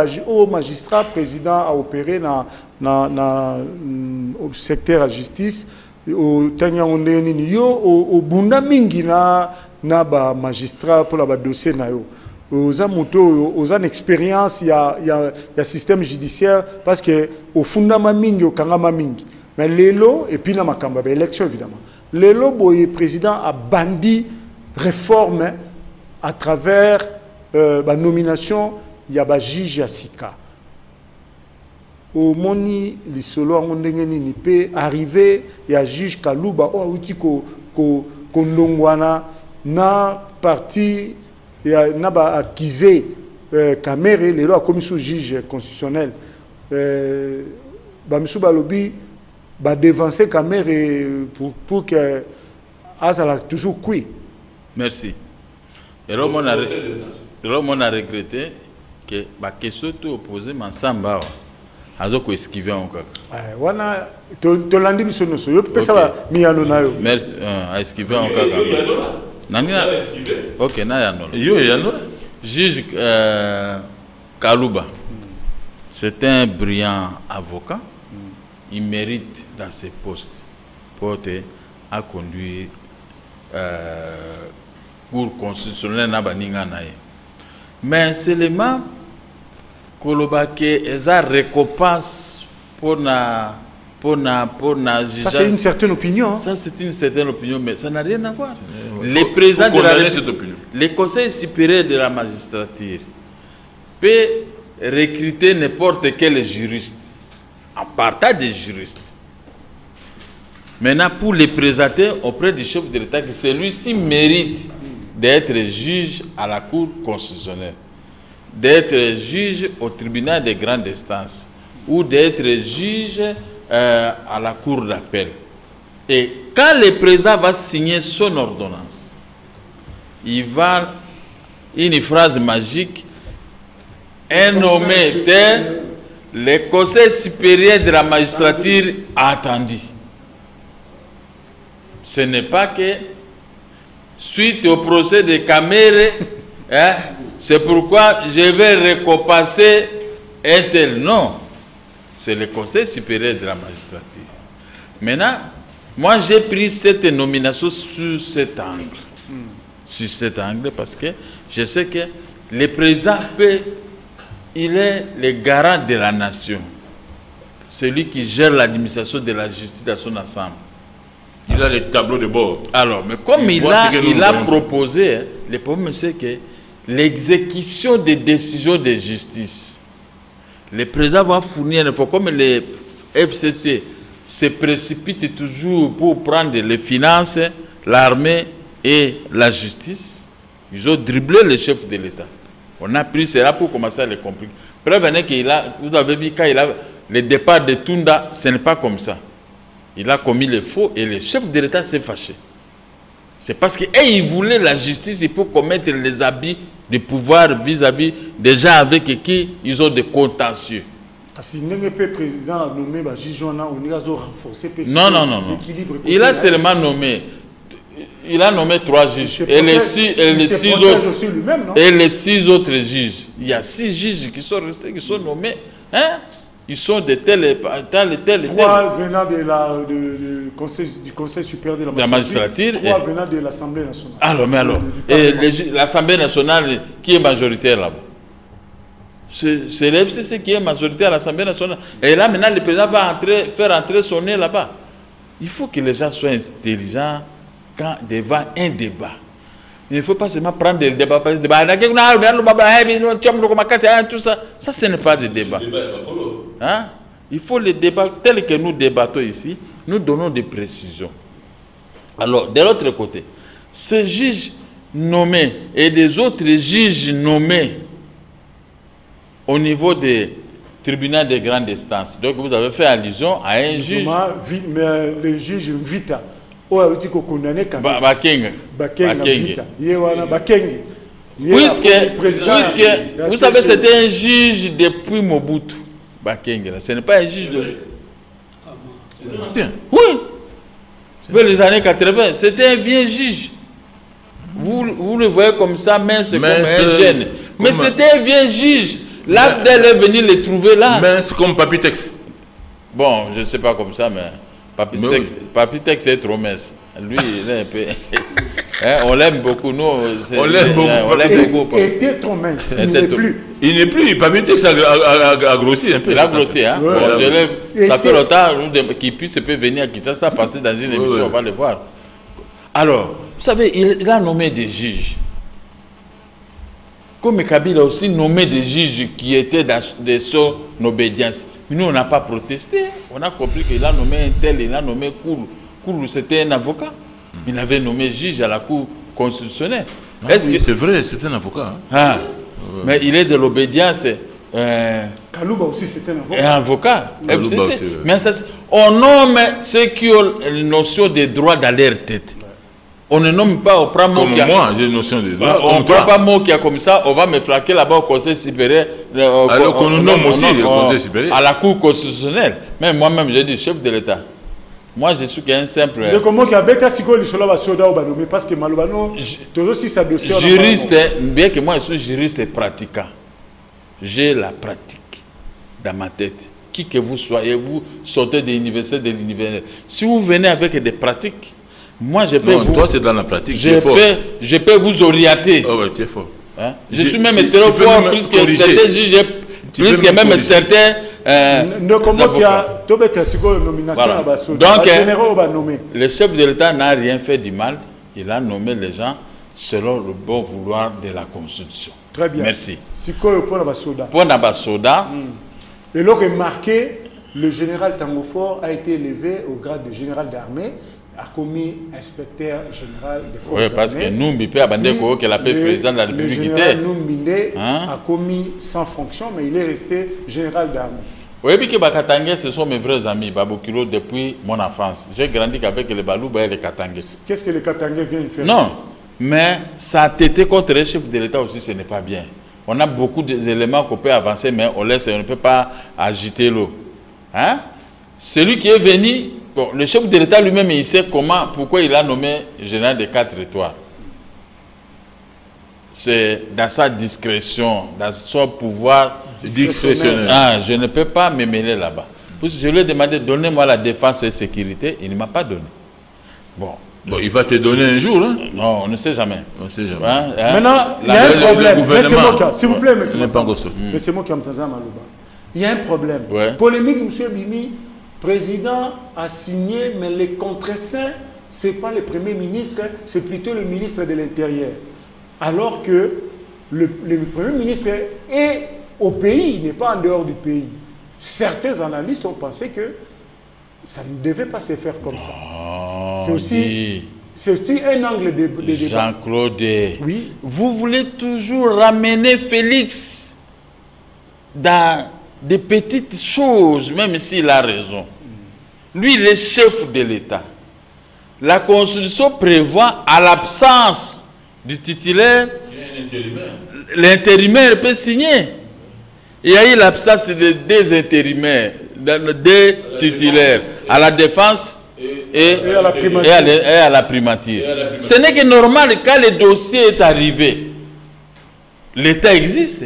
magistrat président à opérer au secteur de la justice. Au Bunda Mingi na magistrat pour le dossier. Aux une expérience, il y a système judiciaire parce que au fondament Mingi, au Kangama Mingi. Mais l'élo, et puis dans ma campagne, élection évidemment. L'élo, le président a bandi réforme à travers la nomination, il y a un juge à Sika. Au moni, les solo ni peut arriver, il y a un juge Kalouba, Kondongwana, na parti, il y a un accusé, Kamere, les lois comme sous juge constitutionnel. Bamissou Balobi, dévancer Kamere pour que Azala toujours cuit. Merci. Et là, on a regretté que la question est opposée, mais Samba a esquivé encore. Wana, tu l'as dit, monsieur Nosso, je peux savoir, merci, a esquivé encore. Ok, juge Kalouba, c'est un brillant avocat. Il mérite dans ses postes pour à conduire Cour constitutionnelle na baninga nae. Mais seulement Koloba que eza récompense pour na ça c'est une certaine opinion. Ça c'est une certaine opinion, mais ça n'a rien à voir. Les présidents de la République, le Conseil supérieur de la magistrature peut recruter n'importe quel juriste en partant des juristes. Maintenant, pour les présenter auprès du chef de l'État, que celui-ci mérite d'être juge à la Cour constitutionnelle, d'être juge au tribunal de grande instance ou d'être juge à la Cour d'appel. Et quand le président va signer son ordonnance, il va, une phrase magique, un nommé tel le Conseil supérieur de la magistrature a attendu. Ce n'est pas que suite au procès de Kamere, hein, c'est pourquoi je vais récompenser un tel. Non, c'est le Conseil supérieur de la magistrature. Maintenant, moi j'ai pris cette nomination sur cet angle. Sur cet angle parce que je sais que le président peut, il est le garant de la nation. Celui qui gère l'administration de la justice dans son ensemble. Il a les tableaux de bord. Alors, mais comme il a proposé, le problème c'est que l'exécution des décisions de justice, le président va fournir, il faut comme les FCC se précipitent toujours pour prendre les finances, l'armée et la justice, ils ont dribblé le chef de l'État. On a pris cela pour commencer à les compliquer. Prévenez qu'il a, vous avez vu quand il a le départ de Tunda, ce n'est pas comme ça. Il a commis le faux et le chef de l'État s'est fâché. C'est parce qu'il voulait la justice, il peut commettre les abus de pouvoir vis-à-vis des gens avec qui ils ont des contentieux. Si le président a nommé Jijona, on a renforcé non. Il a seulement nommé. Il a nommé 3 juges et les 6 autres juges. Il y a 6 juges qui sont restés, qui sont nommés. Hein? Ils sont de tel et tel. 3 venant du Conseil supérieur de la magistrature. 3 venant de l'Assemblée nationale. Alors, et l'Assemblée nationale, qui est majoritaire là-bas? C'est l'FCC qui est majoritaire à l'Assemblée nationale. Et là, maintenant, le président va faire entrer son nez là-bas. Il faut que les gens soient intelligents quand devant un débat. Il ne faut pas seulement prendre le débat. Tout ça. Ça, ce n'est pas de débat. Hein? Il faut le débat tel que nous débattons ici. Nous donnons des précisions. Alors, de l'autre côté, ces juges nommés et des autres juges nommés au niveau des tribunaux de grande instance. Donc, vous avez fait allusion à un juge. Mais le juge Vita. Puisque, vous savez, c'était un juge depuis Mobutu. Ce n'est pas un juge de... Oui. Vers les années 80, c'était un vieux juge. Vous le voyez comme ça, mince comme un jeune. Mais c'était un vieux juge. L'Abdel est venu le trouver là. Mince comme Papitex. Bon, je ne sais pas comme ça, mais... Papitex est trop mince. Lui, il est un peu... hein, on l'aime beaucoup, nous. On l'aime beaucoup. Il était trop mince. Il n'est plus. Il n'est plus. Papitex a grossi un peu. Il a grossi, hein. Ouais, bon, ça fait longtemps qu'il puisse venir à Kinshasa, passer dans une émission, on va le voir. Alors, vous savez, il a nommé des juges. Comme Kabila a aussi nommé des juges qui étaient dans son obédience. Nous, on n'a pas protesté. On a compris qu'il a nommé un tel, il a nommé Koulou. Koulou, c'était un avocat. Il avait nommé juge à la Cour constitutionnelle. C'est vrai, c'est un avocat. Hein? Mais il est de l'obédience. Kalouba aussi, c'est un avocat. Un avocat. Mais on nomme ceux qui ont une notion des droits dans leur tête. On ne nomme pas, on prend comme moi, j'ai une notion de droit. On ne prend pas mot qui a comme ça, on va me flaquer là-bas au Conseil supérieur. Alors qu'on nous nomme aussi au Conseil supérieur. À la Cour constitutionnelle. Même moi-même, j'ai dit chef de l'État. Moi, je suis qu'un simple... Parce que Malobano, juriste, bien que moi, je suis juriste et pratiquant. J'ai la pratique dans ma tête. Qui que vous soyez, vous sortez de l'université, de l'université. Si vous venez avec des pratiques, moi, je peux toi, c'est dans la pratique. Je peux vous orienter. Oh, ouais, tu es fort. Hein? Je suis même très fort, plus que certains juges, plus que même certains. Donc, le chef de l'État n'a rien fait du mal. Il a nommé les gens selon le bon vouloir de la Constitution. Très bien. Merci. Pour Nabasoda. Et là, remarqué, le général Tangofor a été élevé au grade de général d'armée, a commis inspecteur général des forces armées. Oui, parce que Numbi a bandé que la paix président de la République. Le général Numbi a commis sans fonction, mais il est resté général d'armée. Oui, puis que Bakatangé, ce sont mes vrais amis, Babokilo, depuis mon enfance. J'ai grandi avec les Balouba et les Katangé. Qu'est-ce que les Katangé viennent faire? Non, mais ça a été contre le chef de l'État aussi, ce n'est pas bien. On a beaucoup d'éléments qu'on peut avancer, mais on ne peut pas agiter l'eau. Hein? Celui qui est venu, bon, le chef de l'État lui-même, il sait pourquoi il a nommé général des 4 étoiles. C'est dans sa discrétion, dans son pouvoir discrétionnel. Ah, je ne peux pas me mêler là-bas. Je lui ai demandé, donnez-moi la défense et sécurité. Il ne m'a pas donné. Bon, il va te donner un jour. Hein? Non, on ne sait jamais. On ne sait jamais. Hein? Maintenant, il y a un problème. S'il vous plaît, monsieur moi qui Malouba. Il y a un problème. Ouais. Polémique, monsieur Bimi, président a signé, mais les contreseins, ce n'est pas le Premier ministre, c'est plutôt le ministre de l'Intérieur. Alors que le Premier ministre est au pays, il n'est pas en dehors du pays. Certains analystes ont pensé que ça ne devait pas se faire comme ça. C'est aussi un angle de débat. Jean-Claude, oui. Vous voulez toujours ramener Félix dans des petites choses, même s'il a raison. Lui, il est chef de l'État. La Constitution prévoit, à l'absence du titulaire, l'intérimaire peut signer. Il y a eu l'absence de deux intérimaires, deux titulaires, à la défense et à la primature. Ce n'est que normal, quand le dossier est arrivé, l'État existe.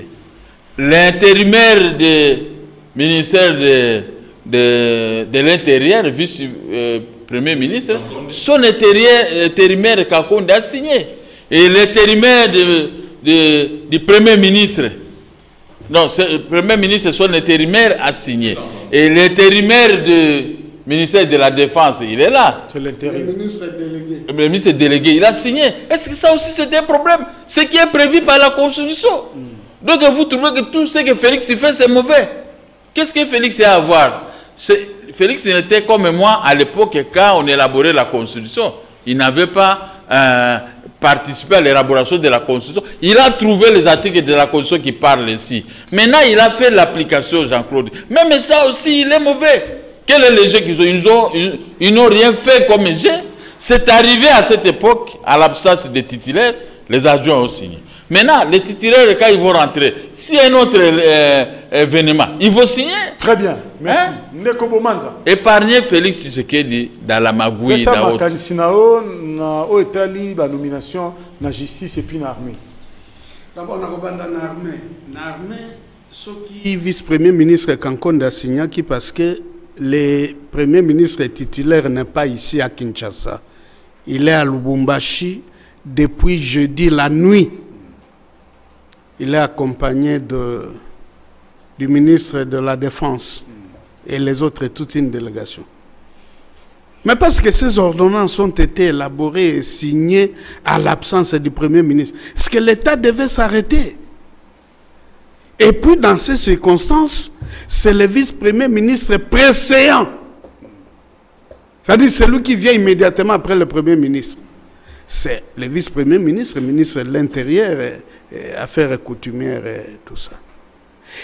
L'intérimaire du ministère de l'Intérieur, vice-premier ministre, son intérimaire Kakonde a signé. Et l'intérimaire du Premier ministre, non, le Premier ministre, son intérimaire a signé. Et l'intérimaire du ministère de la Défense, il est là. C'est l'intérimaire. Le ministre délégué, il a signé. Est-ce que ça aussi c'est un problème? Ce qui est prévu par la Constitution. Donc vous trouvez que tout ce que Félix fait, c'est mauvais. Qu'est-ce que Félix a à voir? Félix était comme moi à l'époque quand on élaborait la Constitution. Il n'avait pas participé à l'élaboration de la Constitution. Il a trouvé les articles de la Constitution qui parlent ici. Maintenant, il a fait l'application, Jean-Claude. Même ça aussi, il est mauvais. Quel est le jeu qu'ils ont? Ils n'ont rien fait comme jeu. C'est arrivé à cette époque, à l'absence des titulaires, les adjoints ont signé. Maintenant, les titulaires, quand ils vont rentrer, s'il y a un autre événement, ils vont signer. Très bien, merci. Hein? Épargner Félix Tshisekedi dans la magouille. C'est ça, la nomination la justice et puis l'armée. D'abord, on a l'armée. L'armée, ce qui vice-premier ministre Kankonde a signé, parce que le premier ministre titulaire n'est pas ici à Kinshasa. Il est à Lubumbashi depuis jeudi la nuit. Il est accompagné du ministre de la Défense et les autres, toute une délégation. Mais parce que ces ordonnances ont été élaborées et signées à l'absence du Premier ministre, est-ce que l'État devait s'arrêter? Et puis, dans ces circonstances, c'est le vice-premier ministre précédent. C'est-à-dire celui qui vient immédiatement après le Premier ministre. C'est le vice-premier ministre, ministre de l'Intérieur, affaires coutumières et tout ça.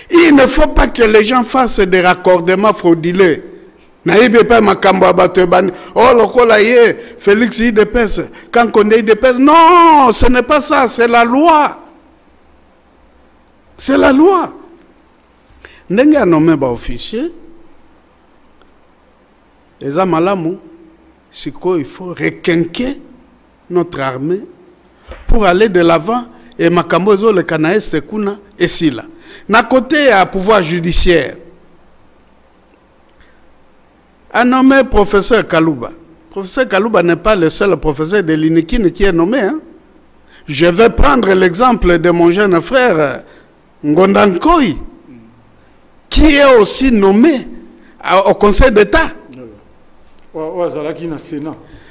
Il ne faut pas que les gens fassent des raccordements frauduleux. Oh, Félix IDPS, quand on est IDPS, non, ce n'est pas ça, c'est la loi. C'est la loi. N'engue a nommé un officier, les Amalamu, il faut requinquer notre armée pour aller de l'avant et Makambozo le Kanaïs Sekuna et Sila. N'a côté à pouvoir judiciaire. A nommé professeur Kalouba. Professeur Kalouba n'est pas le seul professeur de l'INIKIN qui est nommé. Hein? Je vais prendre l'exemple de mon jeune frère Ngondankoi, qui est aussi nommé au Conseil d'État.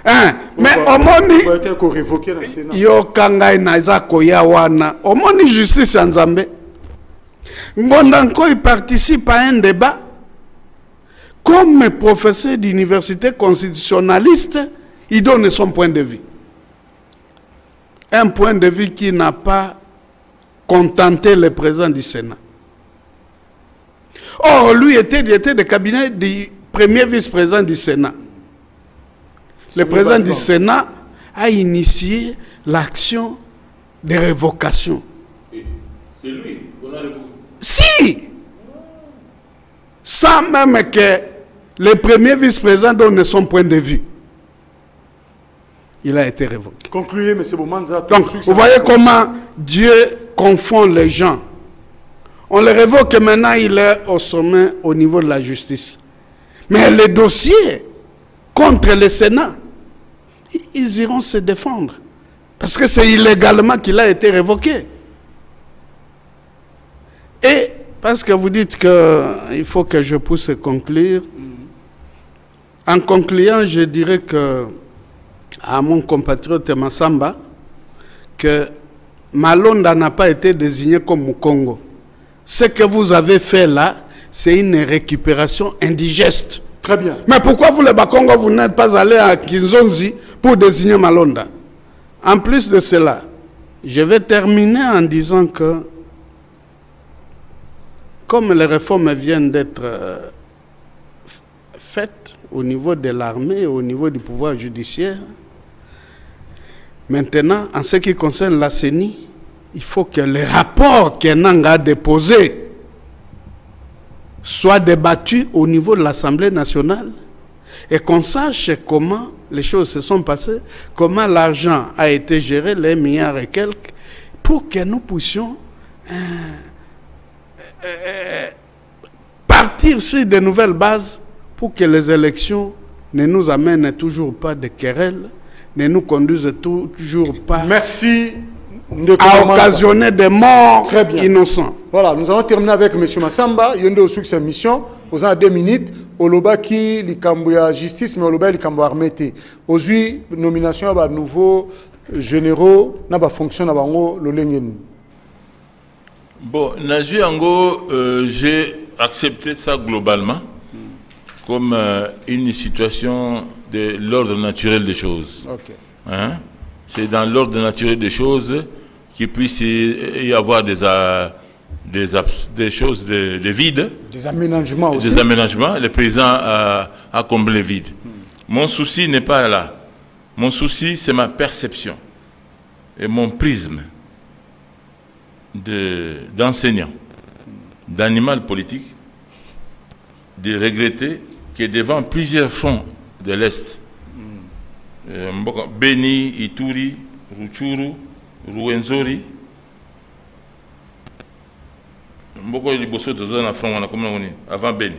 Hein? Mais omoni yo kangai na za koya wana omoni justice en Zambie. Ngondankoi participe à un débat comme professeur d'université constitutionnaliste. Il donne son point de vue, un point de vue qui n'a pas contenté le président du Sénat. Or lui était de cabinet du premier vice-président du Sénat. Le président du Sénat a initié l'action de révocation. C'est lui qu'on a révoqué. Si! Sans même que le premier vice-président donne son point de vue. Il a été révoqué. Concluez, M. Bomanza. Donc, vous voyez comment Dieu confond les gens. On le révoque maintenant, il est au sommet au niveau de la justice. Mais les dossiers contre le Sénat, ils iront se défendre. Parce que c'est illégalement qu'il a été révoqué. Et parce que vous dites qu'il faut que je puisse conclure. En concluant, je dirais que à mon compatriote Massamba que Malonda n'a pas été désigné comme Mukongo. Ce que vous avez fait là, c'est une récupération indigeste. Très bien. Mais pourquoi vous, les Bakongo, vous n'êtes pas allé à Kinzonzi pour désigner Malonda? En plus de cela, je vais terminer en disant que, comme les réformes viennent d'être faites au niveau de l'armée et au niveau du pouvoir judiciaire, maintenant, en ce qui concerne la CENI, il faut que les rapports qu'Enang a déposés soient débattus au niveau de l'Assemblée nationale et qu'on sache comment les choses se sont passées, comment l'argent a été géré, les milliards et quelques, pour que nous puissions partir sur de nouvelles bases pour que les élections ne nous amènent toujours pas de querelles, ne nous conduisent toujours pas à occasionner des morts innocents. Voilà, nous allons terminer avec M. Massamba. Il y a une succès mission. Aux en 2 minutes, au loba qui la justice, mais au loba qui armée. Aujourd'hui, nomination à nouveaux généraux, n'a pas fonction à l'Olengen. Bon, j'ai accepté ça globalement comme une situation de l'ordre naturel des choses. Okay. Hein? C'est dans l'ordre naturel des choses qu'il puisse y avoir des choses de vide. Des aménagements aussi. Des aménagements. Le président a comblé le vide. Mon souci n'est pas là. Mon souci, c'est ma perception et mon prisme d'enseignant, d'animal politique, de regretter que devant plusieurs fronts de l'Est, Beni, Ituri, Ruchuru, Ruwenzori, avant Beni.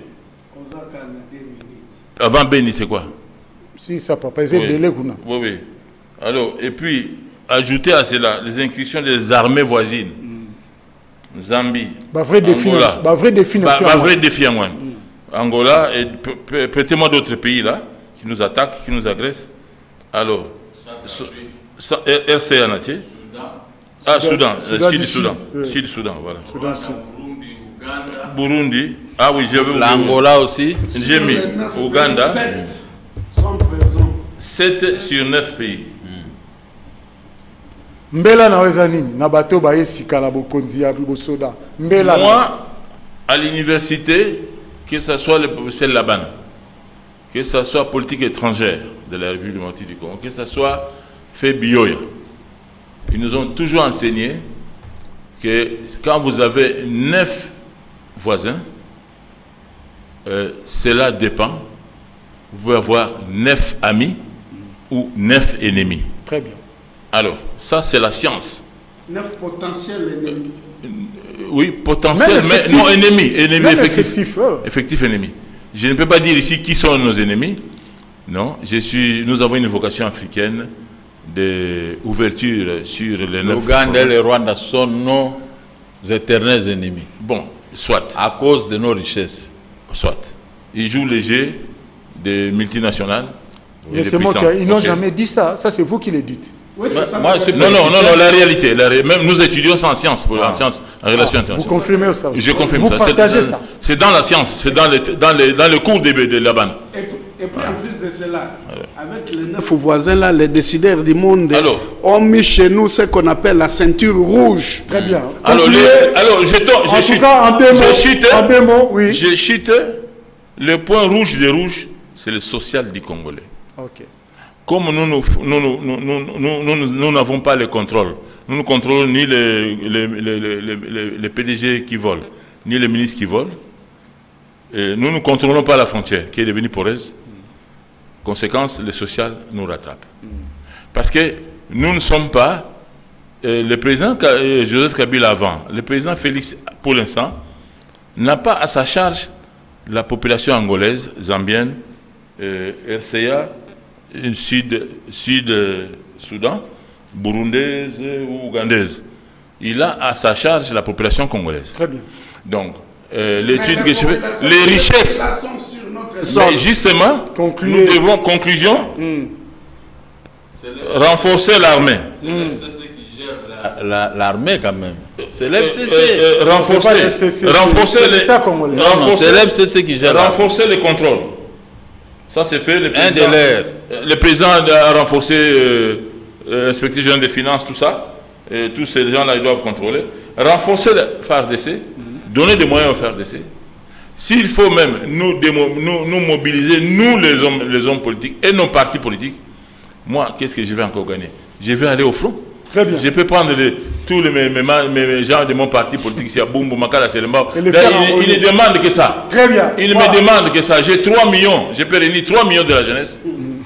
Avant Beni, c'est quoi? Si ça peut pas, c'est délai. Oui, oui. Alors, et puis, ajouter à cela les incursions des armées voisines. Zambie, Angola. Vrai défi en Angola, et prêtez-moi d'autres pays là, qui nous attaquent, qui nous agressent. Alors, RCA, Soudan, Sud-Soudan, voilà. Burundi, ah oui, j'ai vu. L'Angola aussi. J'ai mis Ouganda. 7 sur 9 pays. Mbela na wezanini na bato ba esika na bokonzi ya bosoda. Mbela. Moi, à l'université, que ce soit le professeur Laban, que ce soit politique étrangère de la République démocratique du Congo, que ce soit fait Bioya, ils nous ont toujours enseigné que quand vous avez 9 voisins, cela dépend. Vous pouvez avoir 9 amis ou 9 ennemis. Très bien. Alors, ça c'est la science. 9 potentiels ennemis. Oui, potentiels, mais non ennemis. Ennemis effectifs. Effectifs ennemis. Je ne peux pas dire ici qui sont nos ennemis. Non, nous avons une vocation africaine d'ouverture sur les 9. L'Ouganda et le Rwanda sont nos éternels ennemis. Bon, soit. À cause de nos richesses. Soit. Ils jouent les jeux des multinationales. Mais c'est moi qui... Ils n'ont jamais dit ça. Ça, c'est vous qui le dites. Oui, c'est ça. Non, la réalité. Même nous étudions ça en science, en relation internationale. Vous confirmez ça aussi. Je confirme vous ça. Vous partagez ça. C'est dans la science, c'est dans le cours de Laban. Et puis en plus de cela, avec les 9 voisins là, les décideurs du monde ont mis chez nous ce qu'on appelle la ceinture rouge. Très bien. Alors, en deux mots, oui. Je chute. Le point rouge des rouges, c'est le social du Congolais. Ok. comme nous n'avons pas le contrôle, nous ne contrôlons ni les PDG qui volent, ni les ministres qui volent, et nous ne contrôlons pas la frontière qui est devenue poreuse. Conséquence, le social nous rattrape. Parce que nous ne sommes pas... le président Joseph Kabila avant, le président Félix, pour l'instant, n'a pas à sa charge la population angolaise, zambienne, RCA, Sud-Soudan, burundaise ou ougandaise. Il a à sa charge la population congolaise. Très bien. Donc, l'étude que je fais, les richesses, mais justement, nous devons, conclusion, renforcer l'armée. C'est l'FCC qui gère l'armée quand même. C'est l'FCC. Renforcer qui gère l'armée. Renforcer les contrôles. Ça c'est fait. Le président a renforcé l'inspecteur général des finances, tout ça. Et tous ces gens-là, ils doivent contrôler. Renforcer le FARDC, donner des moyens au FARDC. S'il faut même nous mobiliser, nous les hommes politiques et nos partis politiques, moi, qu'est-ce que je vais encore gagner? Je vais aller au front. Très bien. Je peux prendre tous mes gens de mon parti politique ici à Bumbu, Makala, Selemba. Il ne demande que ça. Très bien. Il me demande que ça. J'ai 3 millions. Je peux réunir 3 millions de la jeunesse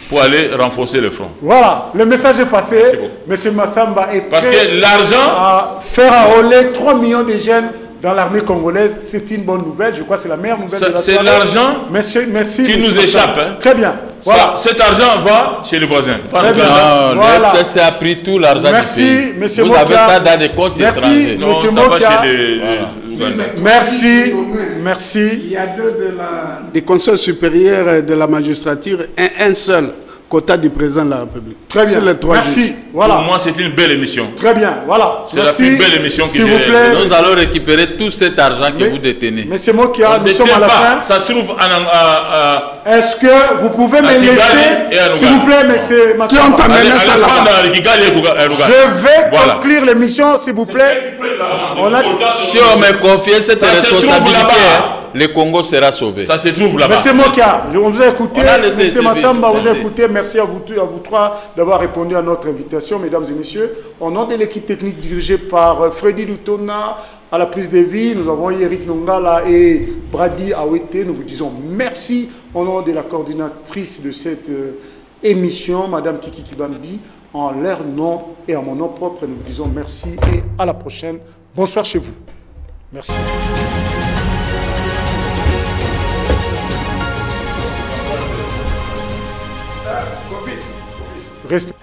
pour aller renforcer le front. Voilà. Le message est passé. Monsieur Massamba est parce prêt que l'argent à faire enrôler 3 millions de jeunes dans l'armée congolaise. C'est une bonne nouvelle. Je crois que c'est la meilleure nouvelle de la soirée. C'est l'argent qui nous échappe. Hein. Très bien. Voilà. Cet argent va chez les voisins. Voilà. Le FCC a pris tout l'argent du pays. Monsieur Vous Mokia. avez ça dans des comptes étrangers. Non, Monsieur ça va Mokia. chez les Merci. Merci. Il y a deux des conseils supérieurs de la magistrature et un seul quota du président de la République. Très bien. Merci. Voilà. Pour moi, c'est une belle émission. Très bien. Voilà. C'est la plus belle émission que j'ai. S'il vous plaît. Nous allons récupérer tout cet argent que vous détenez. Monsieur Mokia, nous sommes à la fin. Ça trouve Est-ce que vous pouvez me laisser, s'il vous plaît, monsieur Massamba? Je vais conclure l'émission, s'il vous plaît. Si on me confie cette responsabilité, le Congo sera sauvé. Ça se trouve là-bas. Monsieur Mokia, on vous a écouté. Monsieur Massamba, vous a écouté. Merci à vous trois d'avoir répondu à notre invitation, mesdames et messieurs. Au nom de l'équipe technique dirigée par Freddy Lutona, à la prise de vie, nous avons Eric Nongala et Brady Awete. Nous vous disons merci au nom de la coordinatrice de cette émission, Madame Kiki Kibambi. En leur nom et en mon nom propre, nous vous disons merci et à la prochaine. Bonsoir chez vous. Merci. Respect.